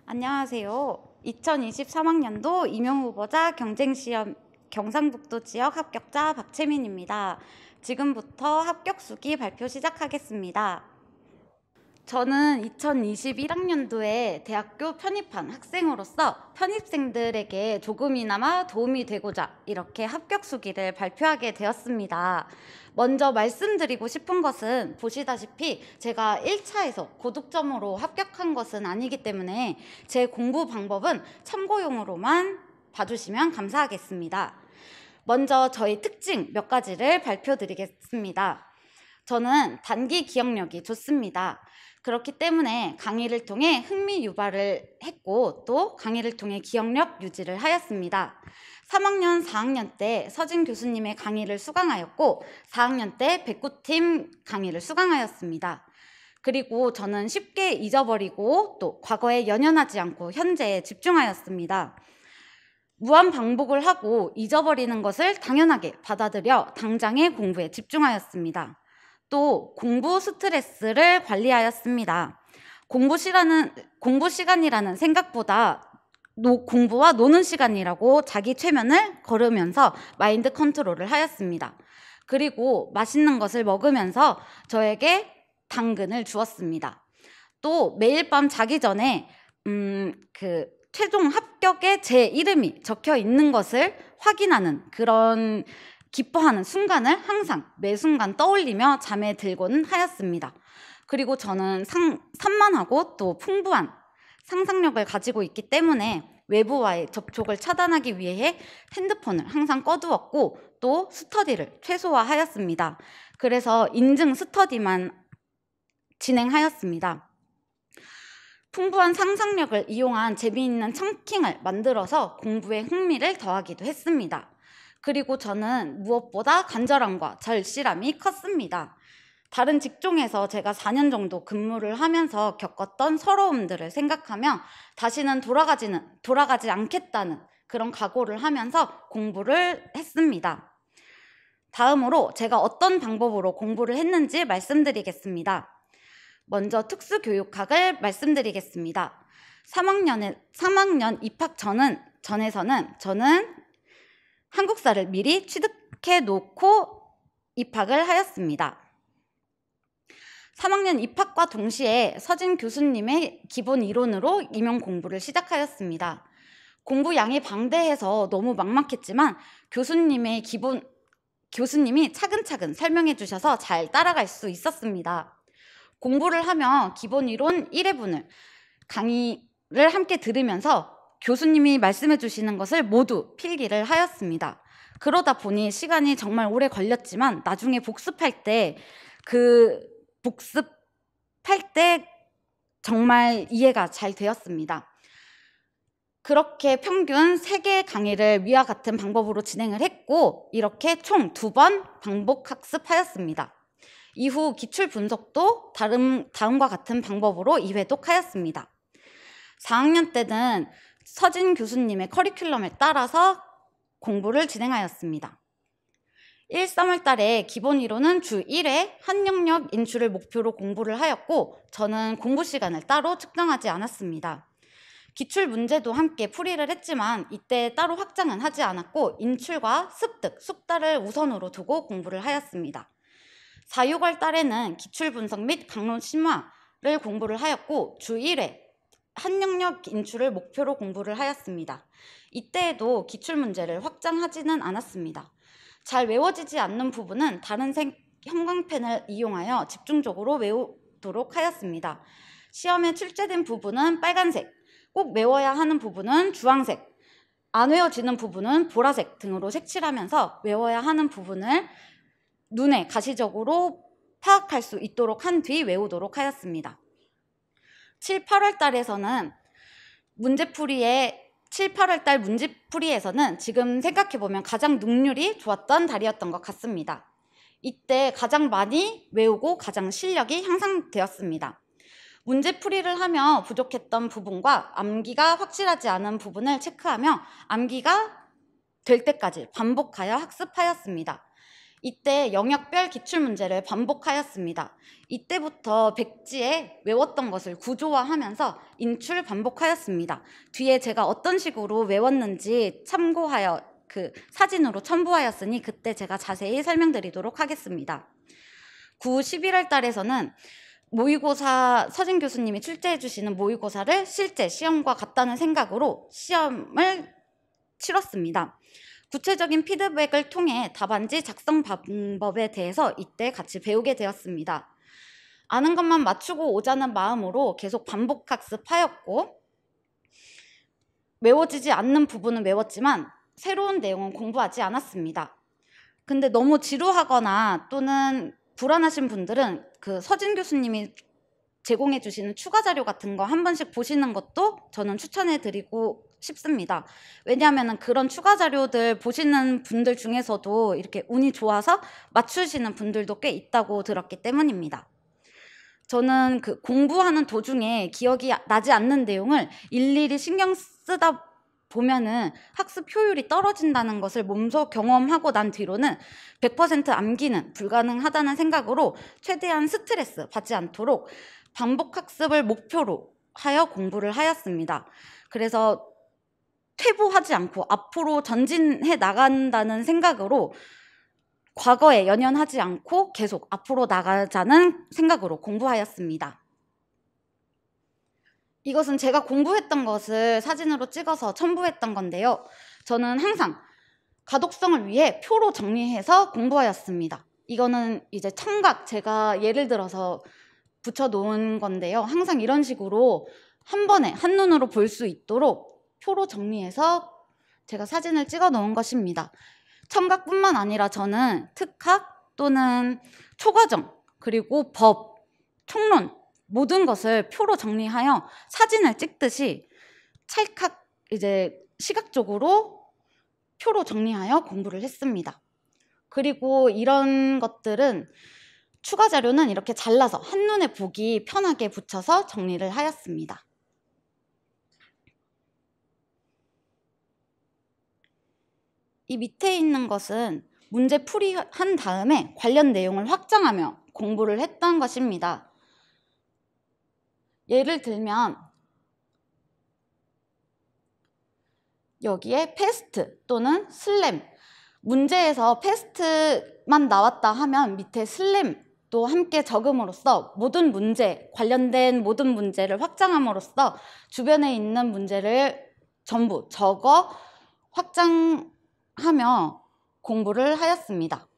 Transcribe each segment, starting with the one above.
안녕하세요. 2023학년도 임용후보자 경쟁시험 경상북도 지역 합격자 박채민입니다. 지금부터 합격 수기 발표 시작하겠습니다. 저는 2021학년도에 대학교 편입한 학생으로서 편입생들에게 조금이나마 도움이 되고자 이렇게 합격 수기를 발표하게 되었습니다. 먼저 말씀드리고 싶은 것은 보시다시피 제가 1차에서 고득점으로 합격한 것은 아니기 때문에 제 공부 방법은 참고용으로만 봐주시면 감사하겠습니다. 먼저 저희 특징 몇 가지를 발표드리겠습니다. 저는 단기 기억력이 좋습니다. 그렇기 때문에 강의를 통해 흥미 유발을 했고 또 강의를 통해 기억력 유지를 하였습니다. 3학년, 4학년 때 서진 교수님의 강의를 수강하였고 4학년 때 백구팀 강의를 수강하였습니다. 그리고 저는 쉽게 잊어버리고 또 과거에 연연하지 않고 현재에 집중하였습니다. 무한 반복을 하고 잊어버리는 것을 당연하게 받아들여 당장의 공부에 집중하였습니다. 또 공부 스트레스를 관리하였습니다. 공부 시간이라는 생각보다 공부와 노는 시간이라고 자기 최면을 걸으면서 마인드 컨트롤을 하였습니다. 그리고 맛있는 것을 먹으면서 저에게 당근을 주었습니다. 또 매일 밤 자기 전에 최종 합격에 제 이름이 적혀 있는 것을 확인하는 그런 기뻐하는 순간을 항상 매 순간 떠올리며 잠에 들곤 하였습니다. 그리고 저는 산만하고 또 풍부한 상상력을 가지고 있기 때문에 외부와의 접촉을 차단하기 위해 핸드폰을 항상 꺼두었고 또 스터디를 최소화하였습니다. 그래서 인증 스터디만 진행하였습니다. 풍부한 상상력을 이용한 재미있는 청킹을 만들어서 공부에 흥미를 더하기도 했습니다. 그리고 저는 무엇보다 간절함과 절실함이 컸습니다. 다른 직종에서 제가 4년 정도 근무를 하면서 겪었던 서러움들을 생각하며 다시는 돌아가지 않겠다는 그런 각오를 하면서 공부를 했습니다. 다음으로 제가 어떤 방법으로 공부를 했는지 말씀드리겠습니다. 먼저 특수교육학을 말씀드리겠습니다. 3학년 입학 전에서는 저는 한국사를 미리 취득해 놓고 입학을 하였습니다. 3학년 입학과 동시에 서진 교수님의 기본 이론으로 임용 공부를 시작하였습니다. 공부 양이 방대해서 너무 막막했지만 교수님이 차근차근 설명해 주셔서 잘 따라갈 수 있었습니다. 공부를 하며 기본 이론 1회분을 강의를 함께 들으면서 교수님이 말씀해 주시는 것을 모두 필기를 하였습니다. 그러다 보니 시간이 정말 오래 걸렸지만 나중에 복습할 때 정말 이해가 잘 되었습니다. 그렇게 평균 3개의 강의를 위와 같은 방법으로 진행을 했고 이렇게 총 2번 반복 학습하였습니다. 이후 기출 분석도 다음과 같은 방법으로 2회독하였습니다. 4학년 때는 서진 교수님의 커리큘럼에 따라서 공부를 진행하였습니다. 1, 3월 달에 기본 이론은 주 1회 한영역 인출을 목표로 공부를 하였고 저는 공부 시간을 따로 측정하지 않았습니다. 기출 문제도 함께 풀이를 했지만 이때 따로 확장은 하지 않았고 인출과 습득, 숙달을 우선으로 두고 공부를 하였습니다. 4, 6월 달에는 기출 분석 및 강론 심화를 공부를 하였고 주 1회 한영역 인출을 목표로 공부를 하였습니다. 이때에도 기출문제를 확장하지는 않았습니다. 잘 외워지지 않는 부분은 다른 형광펜을 이용하여 집중적으로 외우도록 하였습니다. 시험에 출제된 부분은 빨간색, 꼭 외워야 하는 부분은 주황색, 안 외워지는 부분은 보라색 등으로 색칠하면서 외워야 하는 부분을 눈에 가시적으로 파악할 수 있도록 한 뒤 외우도록 하였습니다. 7, 8월 달에서는 7, 8월 달 문제풀이에서는 지금 생각해보면 가장 능률이 좋았던 달이었던 것 같습니다. 이때 가장 많이 외우고 가장 실력이 향상되었습니다. 문제풀이를 하며 부족했던 부분과 암기가 확실하지 않은 부분을 체크하며 암기가 될 때까지 반복하여 학습하였습니다. 이때 영역별 기출문제를 반복하였습니다. 이때부터 백지에 외웠던 것을 구조화하면서 인출 반복하였습니다. 뒤에 제가 어떤 식으로 외웠는지 참고하여 그 사진으로 첨부하였으니 그때 제가 자세히 설명드리도록 하겠습니다. 9, 11월 달에서는 모의고사 서진 교수님이 출제해 주시는 모의고사를 실제 시험과 같다는 생각으로 시험을 치렀습니다. 구체적인 피드백을 통해 답안지 작성 방법에 대해서 이때 같이 배우게 되었습니다. 아는 것만 맞추고 오자는 마음으로 계속 반복 학습하였고 외워지지 않는 부분은 외웠지만 새로운 내용은 공부하지 않았습니다. 근데 너무 지루하거나 또는 불안하신 분들은 그 서진 교수님이 제공해 주시는 추가 자료 같은 거 한 번씩 보시는 것도 저는 추천해 드리고 싶습니다. 왜냐하면 그런 추가 자료들 보시는 분들 중에서도 이렇게 운이 좋아서 맞추시는 분들도 꽤 있다고 들었기 때문입니다. 저는 그 공부하는 도중에 기억이 나지 않는 내용을 일일이 신경 쓰다 보면은 학습 효율이 떨어진다는 것을 몸소 경험하고 난 뒤로는 100% 암기는 불가능하다는 생각으로 최대한 스트레스 받지 않도록 반복 학습을 목표로 하여 공부를 하였습니다. 그래서 퇴보하지 않고 앞으로 전진해 나간다는 생각으로 과거에 연연하지 않고 계속 앞으로 나가자는 생각으로 공부하였습니다. 이것은 제가 공부했던 것을 사진으로 찍어서 첨부했던 건데요. 저는 항상 가독성을 위해 표로 정리해서 공부하였습니다. 이거는 이제 청각 제가 예를 들어서 붙여놓은 건데요. 항상 이런 식으로 한 번에 한눈으로 볼 수 있도록 표로 정리해서 제가 사진을 찍어 놓은 것입니다. 청각뿐만 아니라 저는 특학 또는 초과정 그리고 법, 총론 모든 것을 표로 정리하여 사진을 찍듯이 찰칵 이제 시각적으로 표로 정리하여 공부를 했습니다. 그리고 이런 것들은 추가 자료는 이렇게 잘라서 한눈에 보기 편하게 붙여서 정리를 하였습니다. 이 밑에 있는 것은 문제 풀이한 다음에 관련 내용을 확장하며 공부를 했던 것입니다. 예를 들면 여기에 패스트 또는 슬램 문제에서 패스트만 나왔다 하면 밑에 슬램도 함께 적음으로써 모든 문제, 관련된 모든 문제를 확장함으로써 주변에 있는 문제를 전부 적어 확장하며 공부를 하였습니다.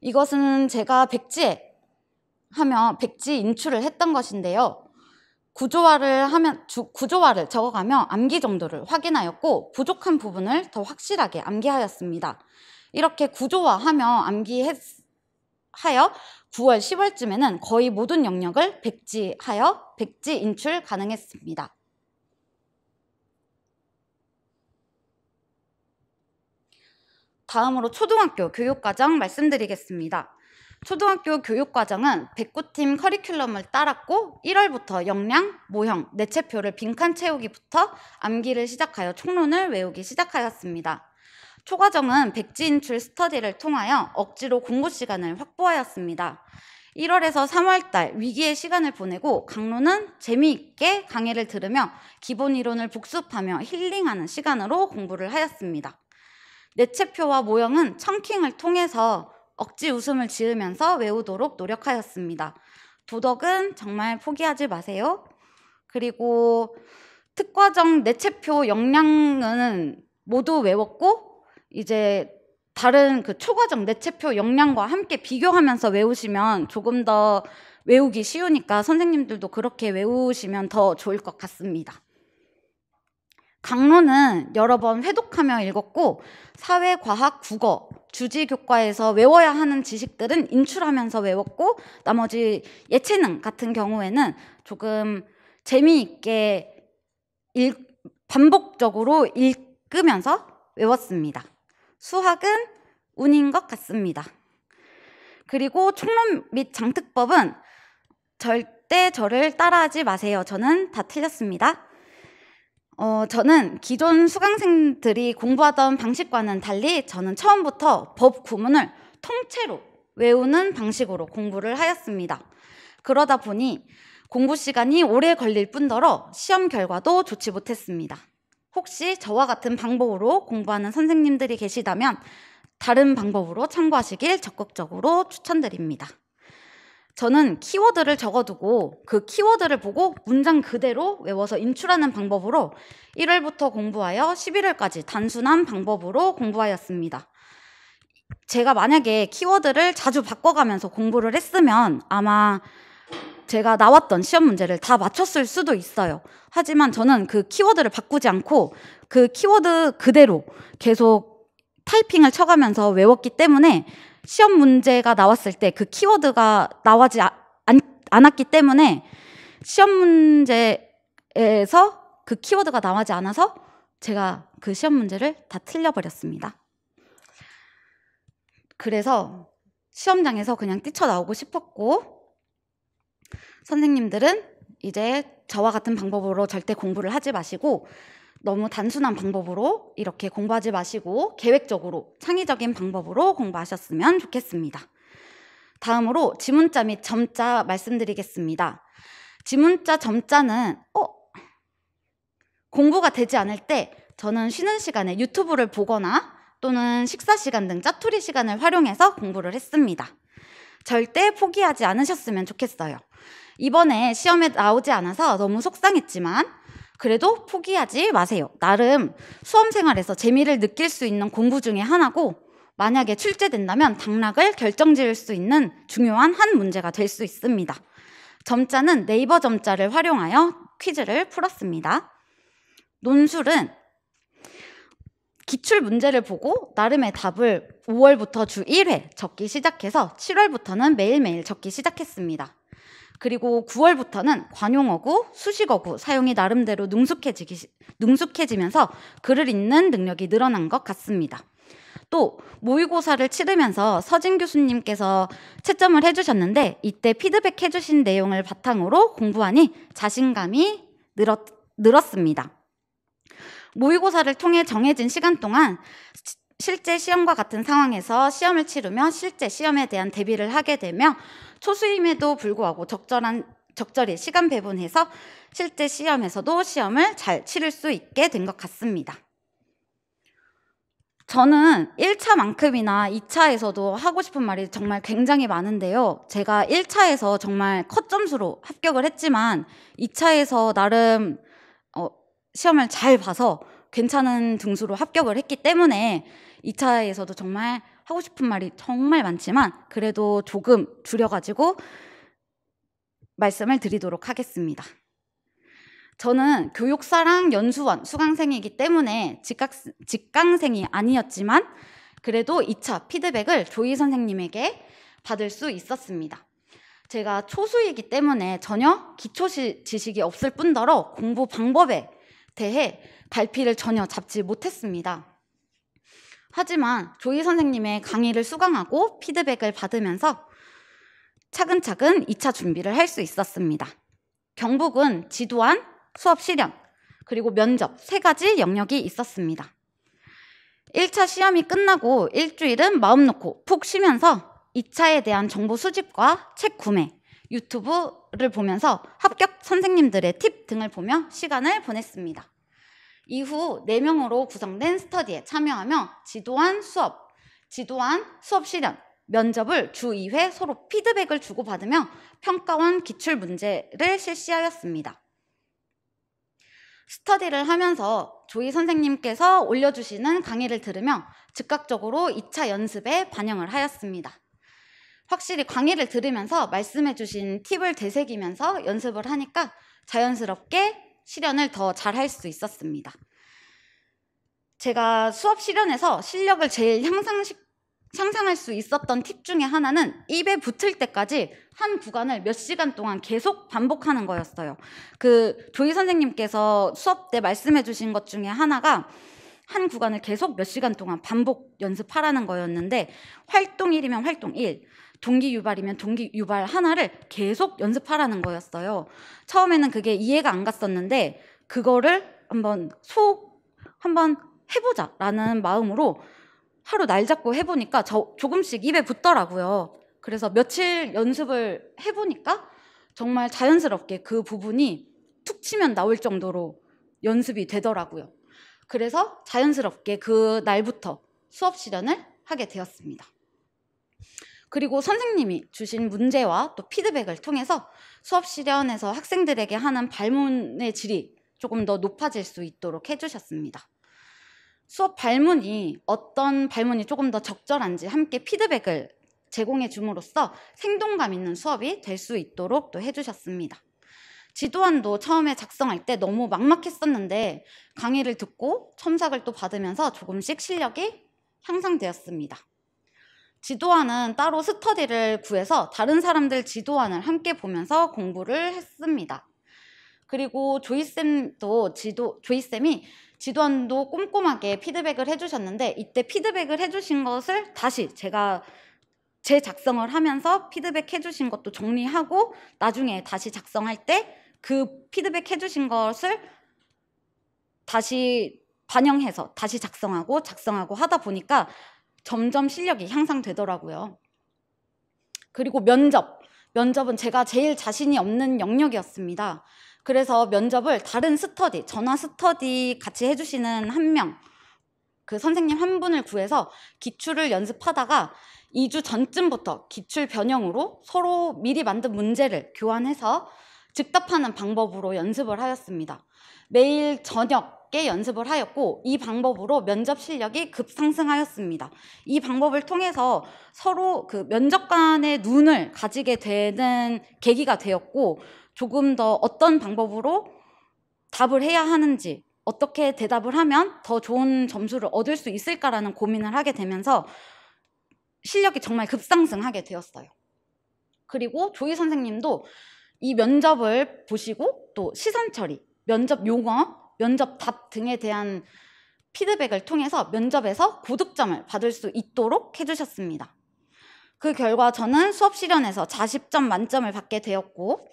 이것은 제가 백지에 하며 백지 인출을 했던 것인데요. 구조화를 적어가며 암기 정도를 확인하였고 부족한 부분을 더 확실하게 암기하였습니다. 이렇게 구조화하며 암기하여 9월, 10월쯤에는 거의 모든 영역을 백지하여 백지 인출 가능했습니다. 다음으로 초등학교 교육과정 말씀드리겠습니다. 초등학교 교육과정은 백구팀 커리큘럼을 따랐고 1월부터 역량, 모형, 내체표를 빈칸 채우기부터 암기를 시작하여 총론을 외우기 시작하였습니다. 초과정은 백지 인출 스터디를 통하여 억지로 공부 시간을 확보하였습니다. 1월에서 3월달 위기의 시간을 보내고 강론은 재미있게 강의를 들으며 기본 이론을 복습하며 힐링하는 시간으로 공부를 하였습니다. 내체표와 모형은 청킹을 통해서 억지 웃음을 지으면서 외우도록 노력하였습니다. 도덕은 정말 포기하지 마세요. 그리고 특과정 내체표 역량은 모두 외웠고 이제 다른 그 초과정 내체표 역량과 함께 비교하면서 외우시면 조금 더 외우기 쉬우니까 선생님들도 그렇게 외우시면 더 좋을 것 같습니다. 강론은 여러 번 회독하며 읽었고 사회, 과학, 국어, 주지교과에서 외워야 하는 지식들은 인출하면서 외웠고 나머지 예체능 같은 경우에는 조금 재미있게 반복적으로 읽으면서 외웠습니다. 수학은 운인 것 같습니다. 그리고 총론 및 장특법은 절대 저를 따라하지 마세요. 저는 다 틀렸습니다. 저는 기존 수강생들이 공부하던 방식과는 달리 저는 처음부터 법 구문을 통째로 외우는 방식으로 공부를 하였습니다. 그러다 보니 공부 시간이 오래 걸릴 뿐더러 시험 결과도 좋지 못했습니다. 혹시 저와 같은 방법으로 공부하는 선생님들이 계시다면 다른 방법으로 참고하시길 적극적으로 추천드립니다. 저는 키워드를 적어두고 그 키워드를 보고 문장 그대로 외워서 인출하는 방법으로 1월부터 공부하여 11월까지 단순한 방법으로 공부하였습니다. 제가 만약에 키워드를 자주 바꿔가면서 공부를 했으면 아마 제가 나왔던 시험 문제를 다 맞췄을 수도 있어요. 하지만 저는 그 키워드를 바꾸지 않고 그 키워드 그대로 계속 타이핑을 쳐가면서 외웠기 때문에 시험 문제가 나왔을 때 그 키워드가 나오지 않았기 때문에 시험 문제에서 그 키워드가 나오지 않아서 제가 그 시험 문제를 다 틀려버렸습니다. 그래서 시험장에서 그냥 뛰쳐나오고 싶었고, 선생님들은 이제 저와 같은 방법으로 절대 공부를 하지 마시고 너무 단순한 방법으로 이렇게 공부하지 마시고 계획적으로 창의적인 방법으로 공부하셨으면 좋겠습니다. 다음으로 지문자 및 점자 말씀드리겠습니다. 지문자, 점자는 공부가 되지 않을 때 저는 쉬는 시간에 유튜브를 보거나 또는 식사 시간 등 짜투리 시간을 활용해서 공부를 했습니다. 절대 포기하지 않으셨으면 좋겠어요. 이번에 시험에 나오지 않아서 너무 속상했지만 그래도 포기하지 마세요. 나름 수험생활에서 재미를 느낄 수 있는 공부 중에 하나고, 만약에 출제된다면 당락을 결정지을 수 있는 중요한 한 문제가 될 수 있습니다. 점자는 네이버 점자를 활용하여 퀴즈를 풀었습니다. 논술은 기출 문제를 보고 나름의 답을 5월부터 주 1회 적기 시작해서 7월부터는 매일매일 적기 시작했습니다. 그리고 9월부터는 관용어구, 수식어구 사용이 나름대로 능숙해지면서 글을 읽는 능력이 늘어난 것 같습니다. 또 모의고사를 치르면서 서진 교수님께서 채점을 해주셨는데 이때 피드백 해주신 내용을 바탕으로 공부하니 자신감이 늘었습니다. 모의고사를 통해 정해진 시간 동안 실제 시험과 같은 상황에서 시험을 치르며 실제 시험에 대한 대비를 하게 되며 초수임에도 불구하고 적절히 시간 배분해서 실제 시험에서도 시험을 잘 치를 수 있게 된 것 같습니다. 저는 1차만큼이나 2차에서도 하고 싶은 말이 정말 굉장히 많은데요. 제가 1차에서 정말 컷 점수로 합격을 했지만 2차에서 나름 시험을 잘 봐서 괜찮은 등수로 합격을 했기 때문에 2차에서도 정말 하고 싶은 말이 정말 많지만 그래도 조금 줄여가지고 말씀을 드리도록 하겠습니다. 저는 교육사랑 연수원 수강생이기 때문에 직강생이 아니었지만 그래도 2차 피드백을 조희 선생님에게 받을 수 있었습니다. 제가 초수이기 때문에 전혀 기초 지식이 없을 뿐더러 공부 방법에 대해 갈피를 전혀 잡지 못했습니다. 하지만 조희 선생님의 강의를 수강하고 피드백을 받으면서 차근차근 2차 준비를 할 수 있었습니다. 경북은 지도안, 수업 실현, 그리고 면접 3가지 영역이 있었습니다. 1차 시험이 끝나고 일주일은 마음 놓고 푹 쉬면서 2차에 대한 정보 수집과 책 구매, 유튜브를 보면서 합격 선생님들의 팁 등을 보며 시간을 보냈습니다. 이후 4명으로 구성된 스터디에 참여하며 지도안 수업 실현, 면접을 주 2회 서로 피드백을 주고받으며 평가원 기출문제를 실시하였습니다. 스터디를 하면서 조희 선생님께서 올려주시는 강의를 들으며 즉각적으로 2차 연습에 반영을 하였습니다. 확실히 강의를 들으면서 말씀해주신 팁을 되새기면서 연습을 하니까 자연스럽게 실현을 더 잘할 수 있었습니다. 제가 수업 실현에서 실력을 제일 향상할 수 있었던 팁 중에 하나는 입에 붙을 때까지 한 구간을 몇 시간 동안 계속 반복하는 거였어요. 조희 선생님께서 수업 때 말씀해 주신 것 중에 하나가 한 구간을 계속 몇 시간 동안 반복 연습하라는 거였는데 활동 1이면 활동 1, 동기 유발이면 동기 유발 하나를 계속 연습하라는 거였어요. 처음에는 그게 이해가 안 갔었는데 그거를 한번 해보자라는 마음으로 하루 날 잡고 해보니까 조금씩 입에 붙더라고요. 그래서 며칠 연습을 해보니까 정말 자연스럽게 그 부분이 툭 치면 나올 정도로 연습이 되더라고요. 그래서 자연스럽게 그 날부터 수업 실현을 하게 되었습니다. 그리고 선생님이 주신 문제와 또 피드백을 통해서 수업 실현에서 학생들에게 하는 발문의 질이 조금 더 높아질 수 있도록 해주셨습니다. 수업 발문이 어떤 발문이 조금 더 적절한지 함께 피드백을 제공해 줌으로써 생동감 있는 수업이 될 수 있도록 또 해주셨습니다. 지도안도 처음에 작성할 때 너무 막막했었는데 강의를 듣고 첨삭을 또 받으면서 조금씩 실력이 향상되었습니다. 지도안은 따로 스터디를 구해서 다른 사람들 지도안을 함께 보면서 공부를 했습니다. 그리고 조이쌤이 지도안도 꼼꼼하게 피드백을 해주셨는데 이때 피드백을 해주신 것을 다시 제가 재작성을 하면서 피드백 해주신 것도 정리하고 나중에 다시 작성할 때 그 피드백 해주신 것을 다시 반영해서 다시 작성하고 하다 보니까 점점 실력이 향상되더라고요. 그리고 면접은 제가 제일 자신이 없는 영역이었습니다. 그래서 면접을 다른 스터디, 전화 스터디 같이 해주시는 그 선생님 한 분을 구해서 기출을 연습하다가 2주 전쯤부터 기출 변형으로 서로 미리 만든 문제를 교환해서 즉답하는 방법으로 연습을 하였습니다. 매일 저녁에 연습을 하였고 이 방법으로 면접 실력이 급상승하였습니다. 이 방법을 통해서 서로 그 면접관의 눈을 가지게 되는 계기가 되었고 조금 더 어떤 방법으로 답을 해야 하는지 어떻게 대답을 하면 더 좋은 점수를 얻을 수 있을까라는 고민을 하게 되면서 실력이 정말 급상승하게 되었어요. 그리고 조이 선생님도 이 면접을 보시고 또 시선 처리, 면접 용어, 면접 답 등에 대한 피드백을 통해서 면접에서 고득점을 받을 수 있도록 해주셨습니다. 그 결과 저는 수업 실현에서 40점 만점을 받게 되었고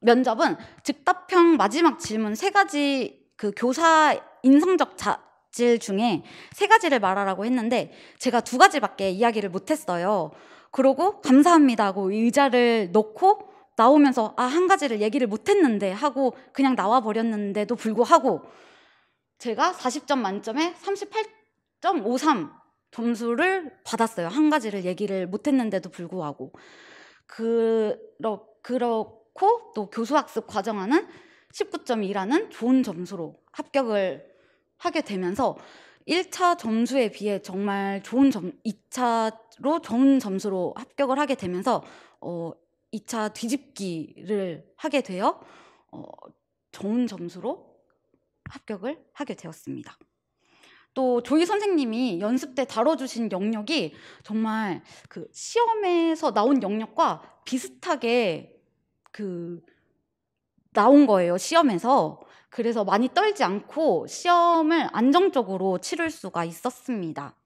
면접은 즉답형 마지막 질문 3가지 그 교사 인성적 질 중에 3가지를 말하라고 했는데 제가 2가지밖에 이야기를 못했어요. 그러고 감사합니다 하고 의자를 놓고 나오면서 1가지를 얘기를 못했는데 하고 그냥 나와버렸는데도 불구하고 제가 40점 만점에 38.53 점수를 받았어요. 1가지를 얘기를 못했는데도 불구하고. 그렇고 또 교수학습 과정하는 19.2라는 좋은 점수로 합격을 하게 되면서 1차 점수에 비해 정말 2차로 좋은 점수로 합격을 하게 되면서 2차 뒤집기를 하게 되어 좋은 점수로 합격을 하게 되었습니다. 또 조이 선생님이 연습 때 다뤄주신 영역이 정말 그 시험에서 나온 영역과 비슷하게 나온 거예요, 시험에서. 그래서 많이 떨지 않고 시험을 안정적으로 치를 수가 있었습니다.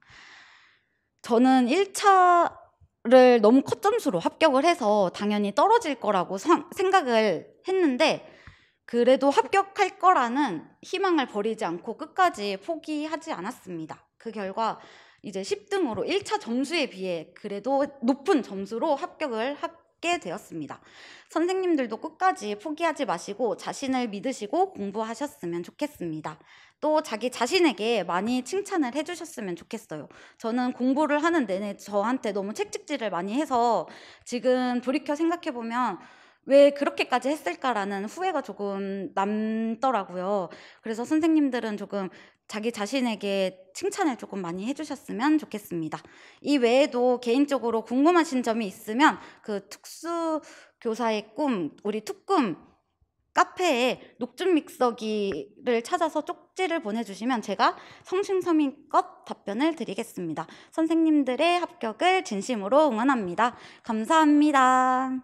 저는 1차를 너무 컷점수로 합격을 해서 당연히 떨어질 거라고 생각을 했는데 그래도 합격할 거라는 희망을 버리지 않고 끝까지 포기하지 않았습니다. 그 결과 이제 10등으로 1차 점수에 비해 그래도 높은 점수로 합격을 하게 되었습니다. 선생님들도 끝까지 포기하지 마시고 자신을 믿으시고 공부하셨으면 좋겠습니다. 또 자기 자신에게 많이 칭찬을 해주셨으면 좋겠어요. 저는 공부를 하는 내내 저한테 너무 채찍질을 많이 해서 지금 돌이켜 생각해보면 왜 그렇게까지 했을까라는 후회가 조금 남더라고요. 그래서 선생님들은 조금 자기 자신에게 칭찬을 조금 많이 해주셨으면 좋겠습니다. 이 외에도 개인적으로 궁금하신 점이 있으면 그 특수교사의 꿈, 우리 특꿈 카페에 녹즙 믹서기를 찾아서 쪽지를 보내주시면 제가 성심성의껏 답변을 드리겠습니다. 선생님들의 합격을 진심으로 응원합니다. 감사합니다.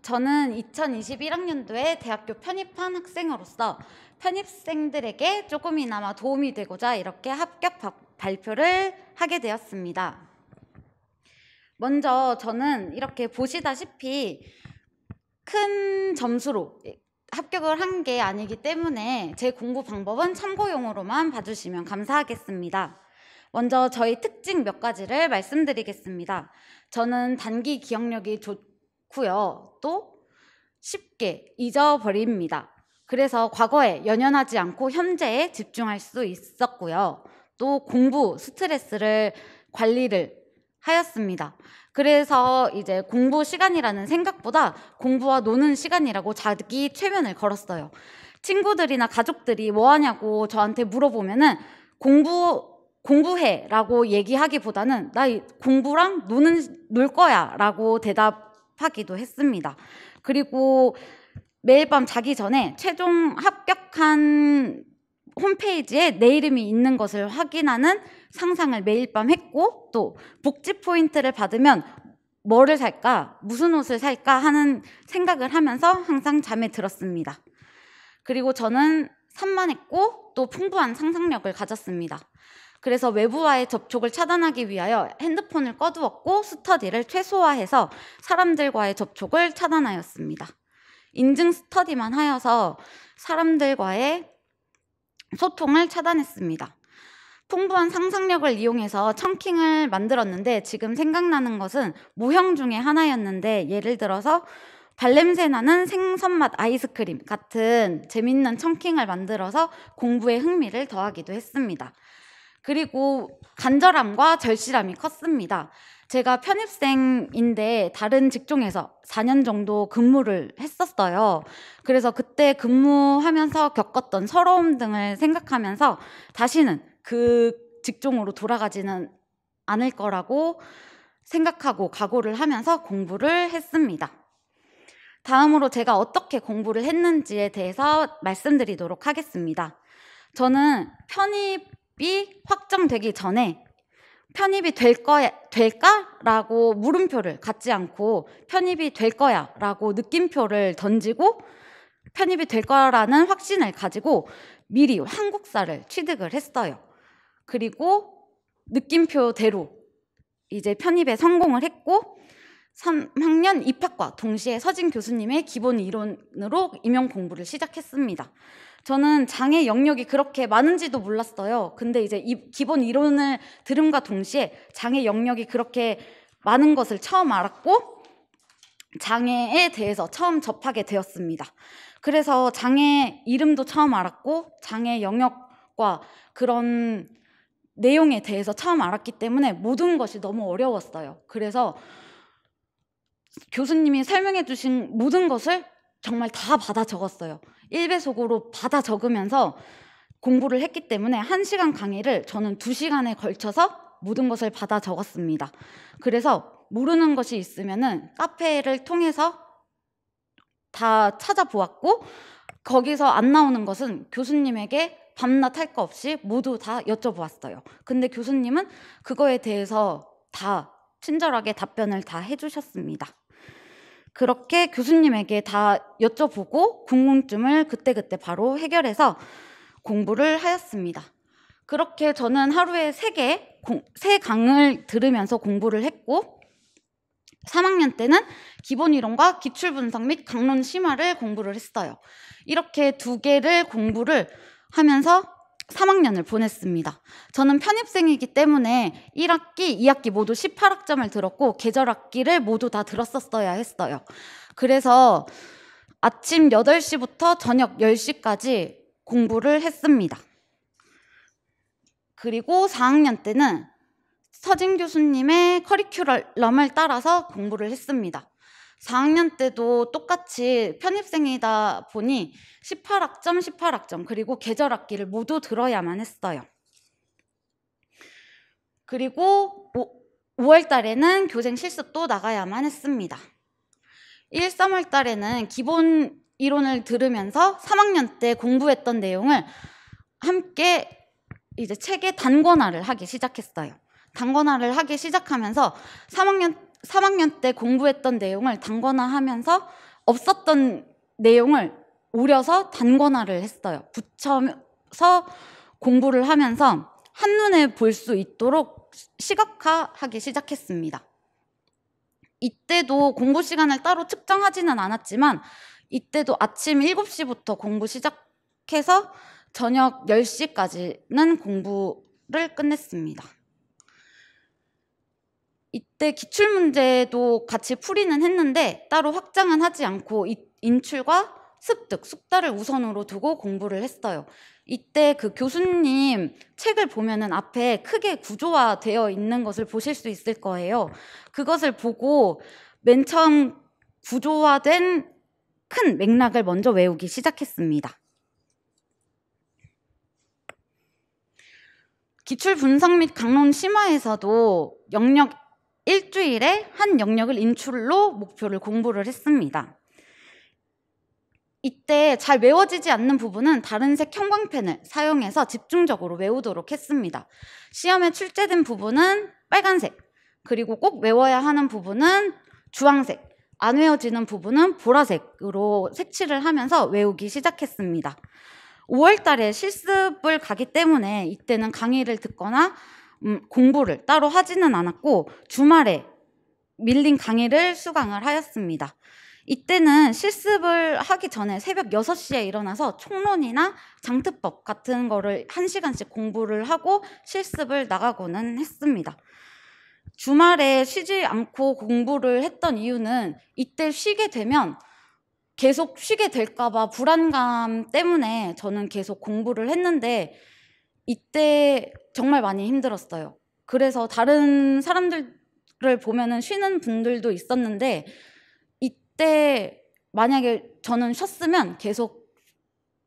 저는 2021학년도에 대학교 편입한 학생으로서 편입생들에게 조금이나마 도움이 되고자 이렇게 합격 발표를 하게 되었습니다. 먼저 저는 이렇게 보시다시피 큰 점수로 합격을 한 게 아니기 때문에 제 공부 방법은 참고용으로만 봐주시면 감사하겠습니다. 먼저 저희 특징 몇 가지를 말씀드리겠습니다. 저는 단기 기억력이 좋고요. 또 쉽게 잊어버립니다. 그래서 과거에 연연하지 않고 현재에 집중할 수 있었고요. 또 공부 스트레스를 관리를 하였습니다. 그래서 이제 공부 시간이라는 생각보다 공부와 노는 시간이라고 자기 최면을 걸었어요. 친구들이나 가족들이 뭐 하냐고 저한테 물어보면은 공부해 라고 얘기하기보다는 나 공부랑 놀 거야 라고 대답하기도 했습니다. 그리고 매일 밤 자기 전에 최종 합격한 홈페이지에 내 이름이 있는 것을 확인하는 상상을 매일 밤 했고, 또 복지 포인트를 받으면 뭐를 살까, 무슨 옷을 살까 하는 생각을 하면서 항상 잠에 들었습니다. 그리고 저는 산만했고 또 풍부한 상상력을 가졌습니다. 그래서 외부와의 접촉을 차단하기 위하여 핸드폰을 꺼두었고 스터디를 최소화해서 사람들과의 접촉을 차단하였습니다. 인증 스터디만 하여서 사람들과의 소통을 차단했습니다. 풍부한 상상력을 이용해서 청킹을 만들었는데 지금 생각나는 것은 모형 중에 하나였는데, 예를 들어서 발냄새 나는 생선맛 아이스크림 같은 재밌는 청킹을 만들어서 공부에 흥미를 더하기도 했습니다. 그리고 간절함과 절실함이 컸습니다. 제가 편입생인데 다른 직종에서 4년 정도 근무를 했었어요. 그래서 그때 근무하면서 겪었던 서러움 등을 생각하면서 다시는 그 직종으로 돌아가지는 않을 거라고 생각하고 각오를 하면서 공부를 했습니다. 다음으로 제가 어떻게 공부를 했는지에 대해서 말씀드리도록 하겠습니다. 저는 편입이 확정되기 전에 편입이 될까라고 물음표를 갖지 않고 편입이 될 거야라고 느낌표를 던지고 편입이 될 거라는 확신을 가지고 미리 한국사를 취득을 했어요. 그리고 느낌표대로 이제 편입에 성공을 했고 3학년 입학과 동시에 서진 교수님의 기본 이론으로 임용 공부를 시작했습니다. 저는 장애 영역이 그렇게 많은지도 몰랐어요. 근데 이제 기본 이론을 들음과 동시에 장애 영역이 그렇게 많은 것을 처음 알았고 장애에 대해서 처음 접하게 되었습니다. 그래서 장애 이름도 처음 알았고 장애 영역과 그런 내용에 대해서 처음 알았기 때문에 모든 것이 너무 어려웠어요. 그래서 교수님이 설명해 주신 모든 것을 정말 다 받아 적었어요. 1배속으로 받아 적으면서 공부를 했기 때문에 1시간 강의를 저는 2시간에 걸쳐서 모든 것을 받아 적었습니다. 그래서 모르는 것이 있으면은 카페를 통해서 다 찾아보았고 거기서 안 나오는 것은 교수님에게 밤낮 할 거 없이 모두 다 여쭤보았어요. 근데 교수님은 그거에 대해서 다 친절하게 답변을 다 해주셨습니다. 그렇게 교수님에게 다 여쭤보고 궁금증을 그때그때 바로 해결해서 공부를 하였습니다. 그렇게 저는 하루에 3강을 들으면서 공부를 했고 3학년 때는 기본 이론과 기출 분석 및 강론 심화를 공부를 했어요. 이렇게 2개를 공부를 하면서 3학년을 보냈습니다. 저는 편입생이기 때문에 1학기, 2학기 모두 18학점을 들었고 계절학기를 모두 다 들었었어야 했어요. 그래서 아침 8시부터 저녁 10시까지 공부를 했습니다. 그리고 4학년 때는 서진 교수님의 커리큘럼을 따라서 공부를 했습니다. 4학년 때도 똑같이 편입생이다 보니 18학점 그리고 계절학기를 모두 들어야만 했어요. 그리고 5월 달에는 교생 실습도 나가야만 했습니다. 1, 3월 달에는 기본 이론을 들으면서 3학년 때 공부했던 내용을 함께 이제 책의 단권화를 하기 시작했어요. 단권화를 하기 시작하면서 3학년 때 공부했던 내용을 단권화하면서 없었던 내용을 오려서 단권화를 했어요. 붙여서 공부를 하면서 한눈에 볼 수 있도록 시각화하기 시작했습니다. 이때도 공부 시간을 따로 측정하지는 않았지만 이때도 아침 7시부터 공부 시작해서 저녁 10시까지는 공부를 끝냈습니다. 이때 기출문제도 같이 풀이는 했는데 따로 확장은 하지 않고 인출과 습득, 숙달을 우선으로 두고 공부를 했어요. 이때 그 교수님 책을 보면은 앞에 크게 구조화되어 있는 것을 보실 수 있을 거예요. 그것을 보고 맨 처음 구조화된 큰 맥락을 먼저 외우기 시작했습니다. 기출 분석 및 강론 심화에서도 영역 일주일에 한 영역을 인출로 목표를 공부를 했습니다. 이때 잘 외워지지 않는 부분은 다른 색 형광펜을 사용해서 집중적으로 외우도록 했습니다. 시험에 출제된 부분은 빨간색, 그리고 꼭 외워야 하는 부분은 주황색, 안 외워지는 부분은 보라색으로 색칠을 하면서 외우기 시작했습니다. 5월 달에 실습을 가기 때문에 이때는 강의를 듣거나 공부를 따로 하지는 않았고 주말에 밀린 강의를 수강을 하였습니다. 이때는 실습을 하기 전에 새벽 6시에 일어나서 총론이나 장트법 같은 거를 1시간씩 공부를 하고 실습을 나가고는 했습니다. 주말에 쉬지 않고 공부를 했던 이유는 이때 쉬게 되면 계속 쉬게 될까봐 불안감 때문에 저는 계속 공부를 했는데 이때 정말 많이 힘들었어요. 그래서 다른 사람들을 보면은 쉬는 분들도 있었는데 이때 만약에 저는 쉬었으면 계속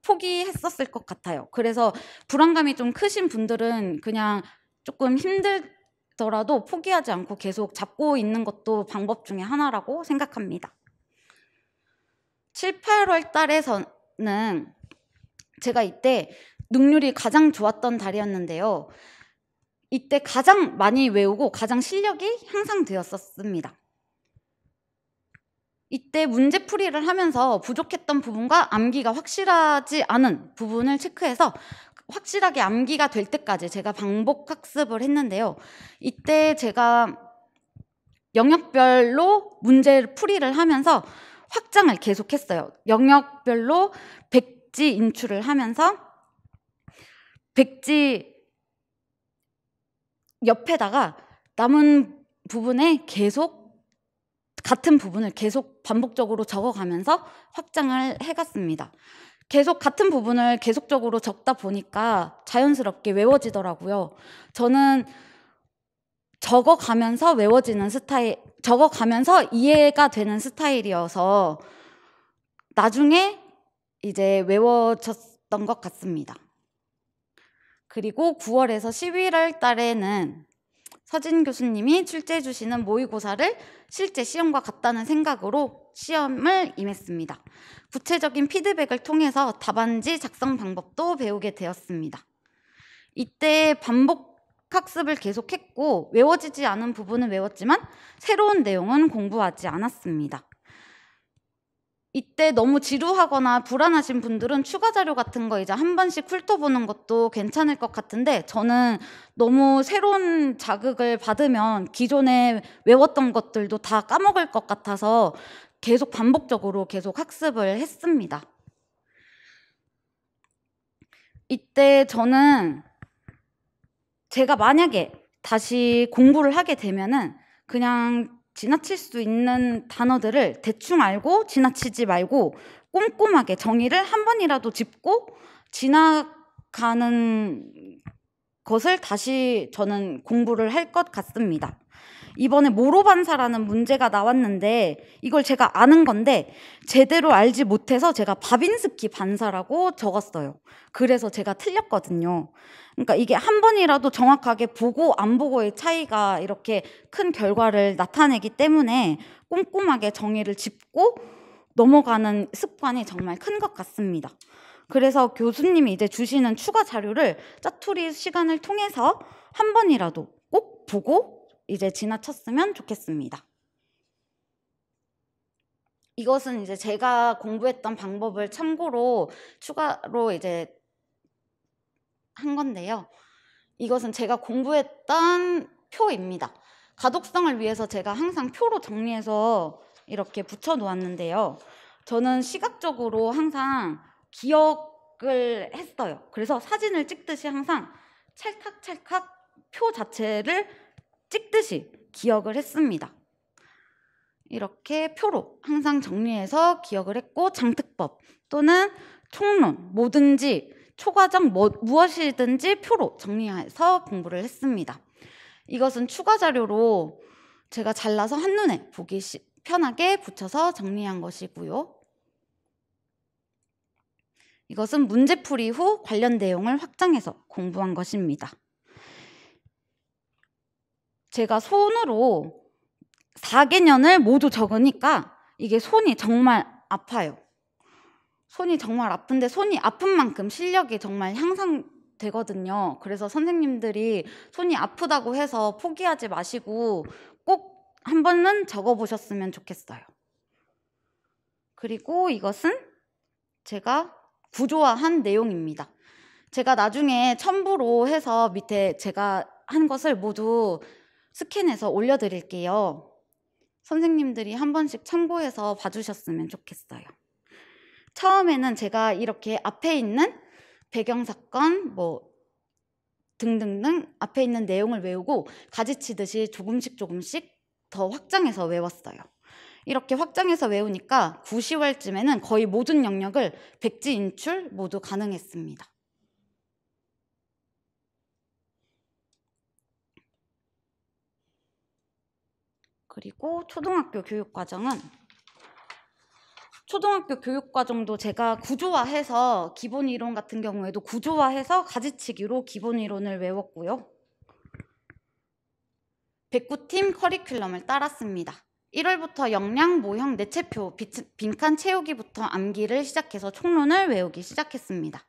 포기했었을 것 같아요. 그래서 불안감이 좀 크신 분들은 그냥 조금 힘들더라도 포기하지 않고 계속 잡고 있는 것도 방법 중에 하나라고 생각합니다. 7, 8월 달에서는 제가 이때 능률이 가장 좋았던 달이었는데요. 이때 가장 많이 외우고 가장 실력이 향상되었었습니다. 이때 문제풀이를 하면서 부족했던 부분과 암기가 확실하지 않은 부분을 체크해서 확실하게 암기가 될 때까지 제가 반복 학습을 했는데요. 이때 제가 영역별로 문제풀이를 하면서 확장을 계속했어요. 영역별로 백지 인출을 하면서 백지 옆에다가 남은 부분에 계속 같은 부분을 계속 반복적으로 적어가면서 확장을 해갔습니다. 계속 같은 부분을 계속적으로 적다 보니까 자연스럽게 외워지더라고요. 저는 적어가면서 외워지는 스타일, 적어가면서 이해가 되는 스타일이어서 나중에 이제 외워졌던 것 같습니다. 그리고 9월에서 11월 달에는 서진 교수님이 출제해 주시는 모의고사를 실제 시험과 같다는 생각으로 시험을 임했습니다. 구체적인 피드백을 통해서 답안지 작성 방법도 배우게 되었습니다. 이때 반복 학습을 계속했고 외워지지 않은 부분은 외웠지만 새로운 내용은 공부하지 않았습니다. 이때 너무 지루하거나 불안하신 분들은 추가 자료 같은 거 이제 한 번씩 훑어보는 것도 괜찮을 것 같은데 저는 너무 새로운 자극을 받으면 기존에 외웠던 것들도 다 까먹을 것 같아서 계속 반복적으로 계속 학습을 했습니다. 이때 저는 제가 만약에 다시 공부를 하게 되면은 그냥 지나칠 수 있는 단어들을 대충 알고 지나치지 말고 꼼꼼하게 정의를 한 번이라도 짚고 지나가는 것을 다시 저는 공부를 할 것 같습니다. 이번에 모로반사라는 문제가 나왔는데 이걸 제가 아는 건데 제대로 알지 못해서 제가 바빈스키 반사라고 적었어요. 그래서 제가 틀렸거든요. 그러니까 이게 한 번이라도 정확하게 보고 안 보고의 차이가 이렇게 큰 결과를 나타내기 때문에 꼼꼼하게 정의를 짚고 넘어가는 습관이 정말 큰 것 같습니다. 그래서 교수님이 이제 주시는 추가 자료를 짜투리 시간을 통해서 한 번이라도 꼭 보고 이제 지나쳤으면 좋겠습니다. 이것은 이제 제가 공부했던 방법을 참고로 추가로 이제 한 건데요. 이것은 제가 공부했던 표입니다. 가독성을 위해서 제가 항상 표로 정리해서 이렇게 붙여 놓았는데요. 저는 시각적으로 항상 기억을 했어요. 그래서 사진을 찍듯이 항상 찰칵찰칵 표 자체를 찍듯이 기억을 했습니다. 이렇게 표로 항상 정리해서 기억을 했고, 장특법 또는 총론, 뭐든지 초과정 무엇이든지 표로 정리해서 공부를 했습니다. 이것은 추가 자료로 제가 잘라서 한눈에 보기 편하게 붙여서 정리한 것이고요. 이것은 문제풀이 후 관련 내용을 확장해서 공부한 것입니다. 제가 손으로 4개년을 모두 적으니까 이게 손이 정말 아파요. 손이 정말 아픈데 손이 아픈 만큼 실력이 정말 향상되거든요. 그래서 선생님들이 손이 아프다고 해서 포기하지 마시고 꼭 한 번은 적어보셨으면 좋겠어요. 그리고 이것은 제가 구조화한 내용입니다. 제가 나중에 첨부로 해서 밑에 제가 한 것을 모두 스캔해서 올려드릴게요. 선생님들이 한 번씩 참고해서 봐주셨으면 좋겠어요. 처음에는 제가 이렇게 앞에 있는 배경사건 등등등 앞에 있는 내용을 외우고 가지치듯이 조금씩 더 확장해서 외웠어요. 이렇게 확장해서 외우니까 9, 10월쯤에는 거의 모든 영역을 백지 인출 모두 가능했습니다. 그리고 초등학교 교육과정도 제가 구조화해서 기본 이론 같은 경우에도 구조화해서 가지치기로 기본 이론을 외웠고요. 백구팀 커리큘럼을 따랐습니다. 1월부터 역량, 모형, 내체표, 빈칸 채우기부터 암기를 시작해서 총론을 외우기 시작했습니다.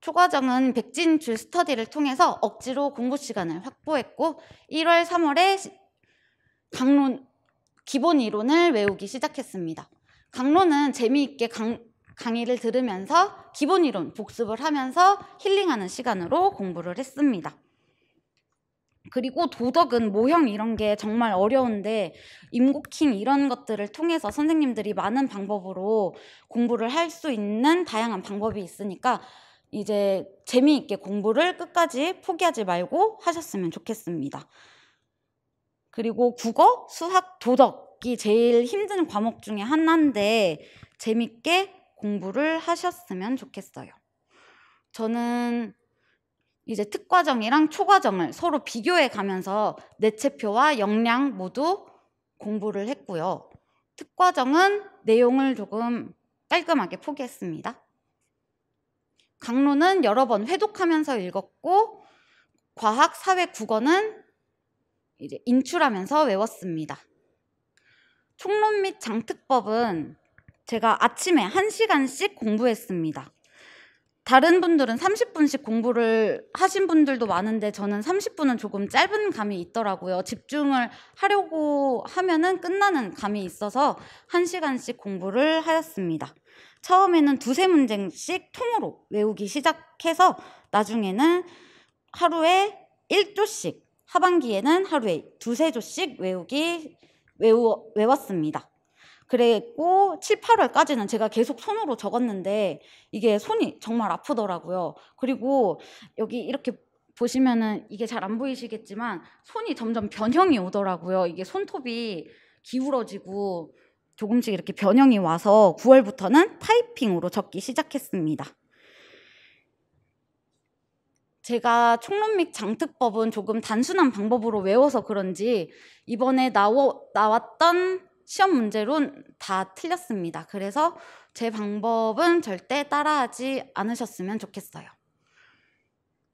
초과정은 백지인출 스터디를 통해서 억지로 공부 시간을 확보했고 1월, 3월에 강론, 기본 이론을 외우기 시작했습니다. 강론은 재미있게 강의를 들으면서 기본 이론 복습을 하면서 힐링하는 시간으로 공부를 했습니다. 그리고 도덕은 모형 이런 게 정말 어려운데 임고킹 이런 것들을 통해서 선생님들이 많은 방법으로 공부를 할 수 있는 다양한 방법이 있으니까 이제 재미있게 공부를 끝까지 포기하지 말고 하셨으면 좋겠습니다. 그리고 국어, 수학, 도덕이 제일 힘든 과목 중에 하나인데 재밌게 공부를 하셨으면 좋겠어요. 저는 이제 특과정이랑 초과정을 서로 비교해 가면서 내체표와 역량 모두 공부를 했고요. 특과정은 내용을 조금 깔끔하게 포기했습니다. 강론은 여러 번 회독하면서 읽었고 과학, 사회, 국어는 이제 인출하면서 외웠습니다. 총론 및 장특법은 제가 아침에 1시간씩 공부했습니다. 다른 분들은 30분씩 공부를 하신 분들도 많은데 저는 30분은 조금 짧은 감이 있더라고요. 집중을 하려고 하면은 끝나는 감이 있어서 1시간씩 공부를 하였습니다. 처음에는 2-3문제씩 통으로 외우기 시작해서 나중에는 하루에 1조씩, 하반기에는 하루에 2-3조씩 외웠습니다. 그리고 7, 8월까지는 제가 계속 손으로 적었는데 이게 손이 정말 아프더라고요. 그리고 여기 이렇게 보시면은 이게 잘 안 보이시겠지만 손이 점점 변형이 오더라고요. 이게 손톱이 기울어지고 조금씩 이렇게 변형이 와서 9월부터는 타이핑으로 적기 시작했습니다. 제가 총론 및 장특법은 조금 단순한 방법으로 외워서 그런지 이번에 나왔던 시험 문제로는 다 틀렸습니다. 그래서 제 방법은 절대 따라하지 않으셨으면 좋겠어요.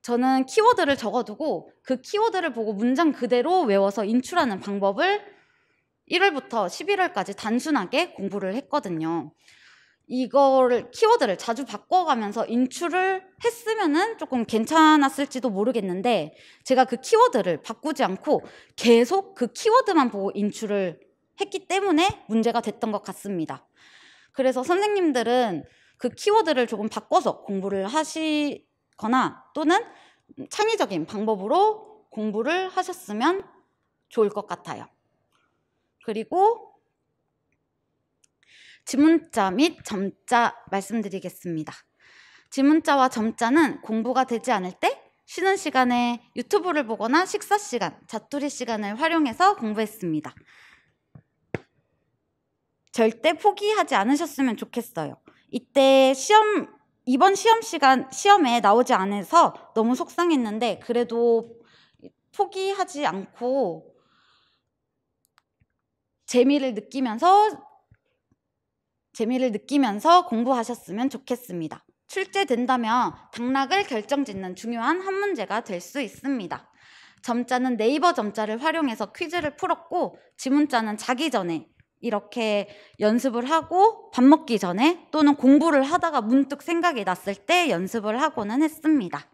저는 키워드를 적어두고 그 키워드를 보고 문장 그대로 외워서 인출하는 방법을 1월부터 11월까지 단순하게 공부를 했거든요. 이거를 키워드를 자주 바꿔가면서 인출을 했으면은 조금 괜찮았을지도 모르겠는데 제가 그 키워드를 바꾸지 않고 계속 그 키워드만 보고 인출을 했기 때문에 문제가 됐던 것 같습니다. 그래서 선생님들은 그 키워드를 조금 바꿔서 공부를 하시거나 또는 창의적인 방법으로 공부를 하셨으면 좋을 것 같아요. 그리고 지문자 및 점자 말씀드리겠습니다. 지문자와 점자는 공부가 되지 않을 때 쉬는 시간에 유튜브를 보거나 식사 시간, 자투리 시간을 활용해서 공부했습니다. 절대 포기하지 않으셨으면 좋겠어요. 이때 이번 시험에 나오지 않아서 너무 속상했는데 그래도 포기하지 않고 재미를 느끼면서 공부하셨으면 좋겠습니다. 출제된다면 당락을 결정짓는 중요한 한 문제가 될 수 있습니다. 점자는 네이버 점자를 활용해서 퀴즈를 풀었고 지문자는 자기 전에 이렇게 연습을 하고 밥 먹기 전에 또는 공부를 하다가 문득 생각이 났을 때 연습을 하고는 했습니다.